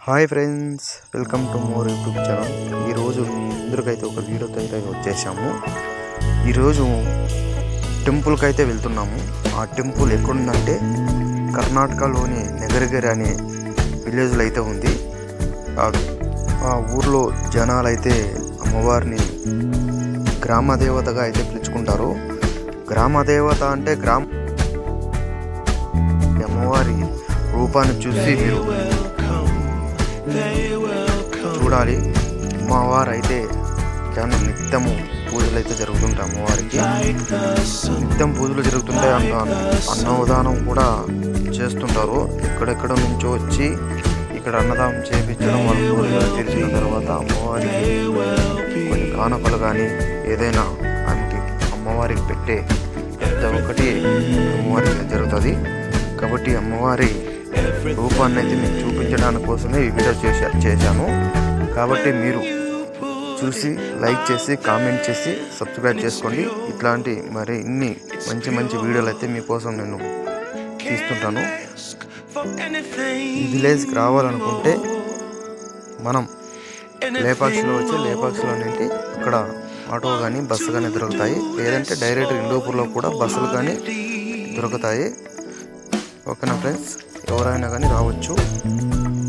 Hi friends, welcome to more YouTube channel. ఈరోజు మీ అందరికైతే ఒక వీడియోతో అయితే వచ్చేసాము. ఈరోజు టెంపుల్కి అయితే వెళ్తున్నాము. ఆ టెంపుల్ ఎక్కడుందంటే కర్ణాటకలోని నెగరగిరి అనే విలేజ్లో అయితే ఉంది. ఆ ఊర్లో జనాలు అయితే అమ్మవారిని గ్రామదేవతగా అయితే పిలుచుకుంటారు. గ్రామదేవత అంటే అమ్మవారి రూపాన్ని చూసి మీరు చూడాలి. అమ్మవారు అయితే చాలా నిత్యము పూజలు అయితే జరుగుతుంటాయి. అమ్మవారికి నిత్యం పూజలు జరుగుతుంటాయి. అన్నదానం కూడా చేస్తుంటారు. ఎక్కడెక్కడ నుంచో వచ్చి ఇక్కడ అన్నదానం చేయించడం, వాళ్ళ కోరికలు తీర్చిన తర్వాత అమ్మవారికి కొన్ని కానుకలు కానీ ఏదైనా అమ్మవారికి పెట్టే ప్రతి ఒక్కటి అమ్మవారికి జరుగుతుంది. కాబట్టి అమ్మవారి రూపాన్ని అయితే మీకు చూపించడానికి కోసమే ఈ వీడియో చేశాను. కాబట్టి మీరు చూసి లైక్ చేసి కామెంట్ చేసి సబ్స్క్రైబ్ చేసుకోండి. ఇట్లాంటి మరి ఇన్ని మంచి మంచి వీడియోలు అయితే మీకోసం నేను తీస్తుంటాను. ఈ విలేజ్కి రావాలనుకుంటే మనం లేపాక్షిలో వచ్చి లేపాక్షిలో నుండి అక్కడ ఆటో కానీ బస్సు కానీ దొరుకుతాయి. లేదంటే డైరెక్ట్ ఇండోపూర్లో కూడా బస్సులు కానీ దొరుకుతాయి. ఓకేనా ఫ్రెండ్స్, ఎవరైనా కానీ రావచ్చు.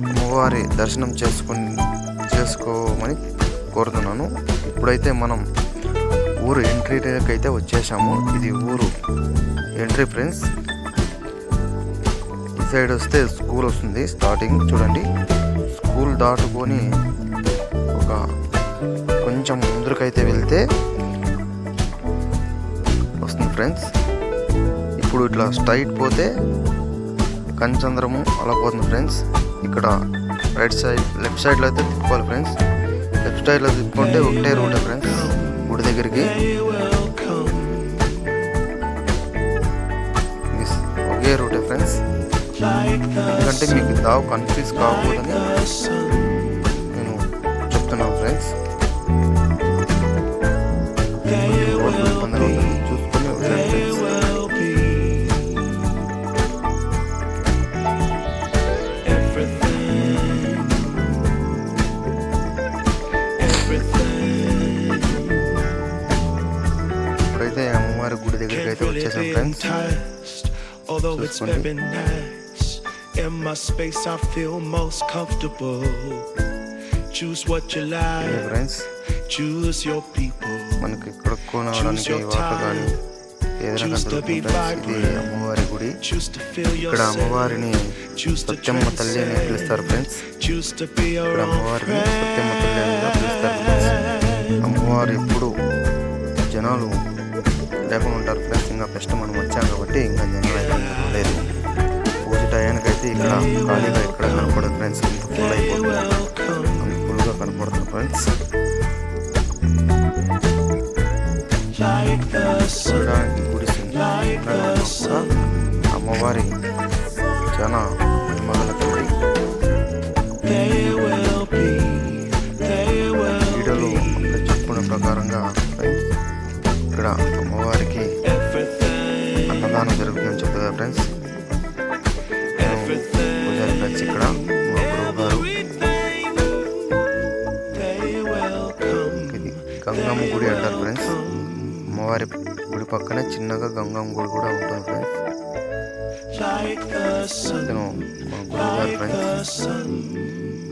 అమ్మవారి దర్శనం చేసుకోమని కోరుతున్నాను. ఇప్పుడైతే మనం ఊరు ఎంట్రీకి అయితే వచ్చేసాము. ఇది ఊరు ఎంట్రీ ఫ్రెండ్స్. ఈ సైడ్ వస్తే స్కూల్ వస్తుంది. స్టార్టింగ్ చూడండి, స్కూల్ దాటుకొని ఒక కొంచెం ముందుకైతే వెళ్తే వస్తుంది ఫ్రెండ్స్. ఇప్పుడు ఇట్లా స్ట్రైట్ పోతే కంచంద్రము అలా పోతుంది ఫ్రెండ్స్. ఇక్కడ లెఫ్ట్ సైడ్లో అయితే తిప్పుకోవాలి ఫ్రెండ్స్. లెఫ్ట్ సైడ్లో తిప్పుకుంటే ఒకటే రూట్ ఫ్రెండ్స్ గుడి దగ్గరికి. ఒకే రూటే ఫ్రెండ్స్. ఎందుకంటే మీకు దావు కన్ఫ్యూజ్ కాకూడదని నేను చెప్తున్నాను ఫ్రెండ్స్. చూసుకొని ఫ్రెండ్స్. ఇప్పుడైతే అమ్మవారి గుడి దగ్గరికి అయితే వచ్చేసాం ఫ్రెండ్స్. చూసుకోండి. మనకి ఇక్కడ కొనడానికి వాటర్ కానీ ఏదైనా ఇది అమ్మవారి గుడి. ఇక్కడ అమ్మవారిని సత్యమ్మ తల్లి అని పిలుస్తారు ఫ్రెండ్స్. ఇక్కడ అమ్మవారిని సత్యమ్మ తల్లి అని పిలుస్తారు ఫ్రెండ్స్. అమ్మవారు ఎప్పుడు జనాలు లేకుండా ఉంటారు ఫ్రెండ్స్. ఇంకా ఫస్ట్ మనం వచ్చాం కాబట్టి ఇంకా జనాలు అయితే లేదు. పూజ టయానికైతే ఇక్కడ ఖాళీగా ఎక్కడ కనపడదు ఫ్రెండ్స్. ఇంత ఫుల్ అయిపోతుంది, అంత ఫుల్గా కనపడుతుంది ఫ్రెండ్స్. చూడడానికి గుడి కూడా అమ్మవారి చాలా మహిమగల తల్లి. వీడియోలో చెప్పుకున్న ప్రకారంగా ఇక్కడ అమ్మవారికి అన్నదానం జరుగుతుందని చెప్తుంది ఫ్రెండ్స్. పూజారి ఫ్రెండ్స్ ఇక్కడ మా గురువు గారు. ఇది గంగమ్మ గుడి అంటారు ఫ్రెండ్స్. అమ్మవారి గుడి పక్కనే చిన్నగా గంగమ్మ గుడి కూడా ఉంటుంది ఫ్రెండ్స్. నేను మా గురువు గారు ఫ్రెండ్స్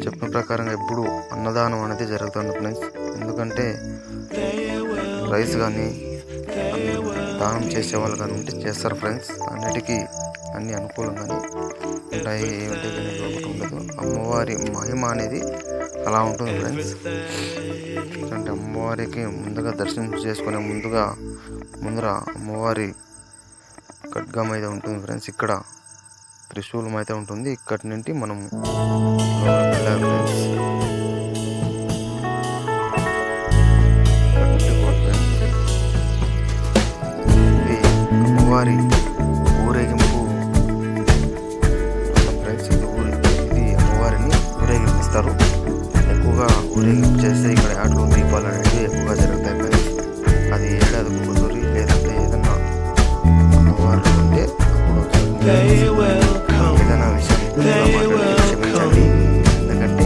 చెప్పిన ప్రకారంగా ఎప్పుడు అన్నదానం అనేది జరుగుతుంది ఫ్రెండ్స్. ఎందుకంటే రైస్ కానీ దానం చేసే వాళ్ళు కానీ ఉంటే చేస్తారు ఫ్రెండ్స్. అన్నిటికీ అన్ని అనుకూలంగానే ఉంటాయి, ఏమిటి కానీ ఒకటి ఉండదు. అమ్మవారి మహిమ అనేది అలా ఉంటుంది ఫ్రెండ్స్. అంటే అమ్మవారికి ముందుగా దర్శనం చేసుకునే ముందర అమ్మవారి ఖడ్గం అయితే ఉంటుంది ఫ్రెండ్స్. ఇక్కడ త్రిశూలం అయితే ఉంటుంది. ఇక్కడి నుండి మనం వెళ్ళాలి ఫ్రెండ్స్. ఇది అమ్మవారి ఊరేగింపు ఫ్రెండ్స్. ఇది అమ్మవారిని ఊరేగింపిస్తారు. ఎక్కువగా ఊరేగింపు చేస్తే ఇక్కడ ఆటలు దీపాలు అనేది ఎక్కువగా జరుగుతాయి ఫ్రెండ్స్. అది ఏడాది కుదురి లేదంటే ఏదన్నా అమ్మవారు ఉంటే అప్పుడు ఏదైనా విషయం క్షమించండి. ఎందుకంటే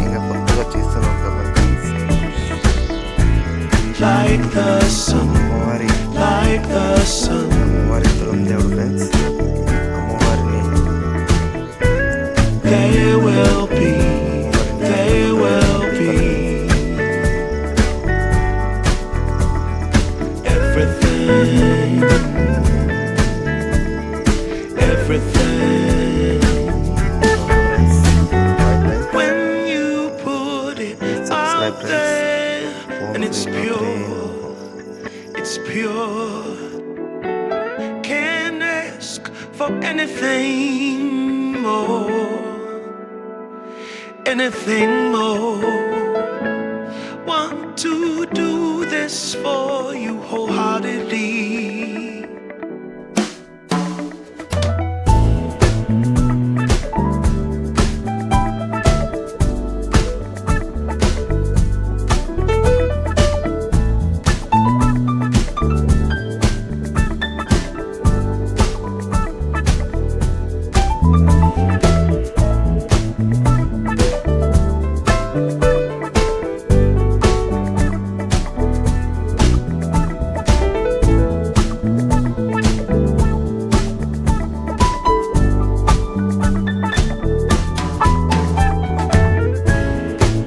like the sun, అమ్మవారి like the sun. అమ్మవారి తులం దేవుడు ఫ్రెండ్స్. అమ్మవారిని There will be, there will be everything, everything. Friends When you put it Subscribe, out friends. there and it's pure, it's pure. Can't ask for anything more, anything more. Want to do this for you wholeheartedly.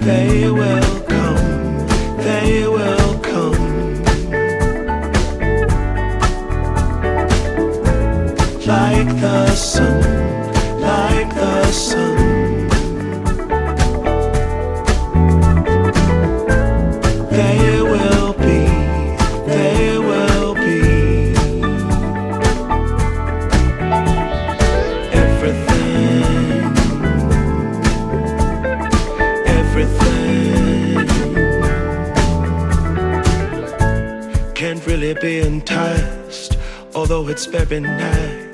They will come, they will come, like the sun, like the sun. There will be, there will be everything, everything. Can't really be enticed, although it's very nice.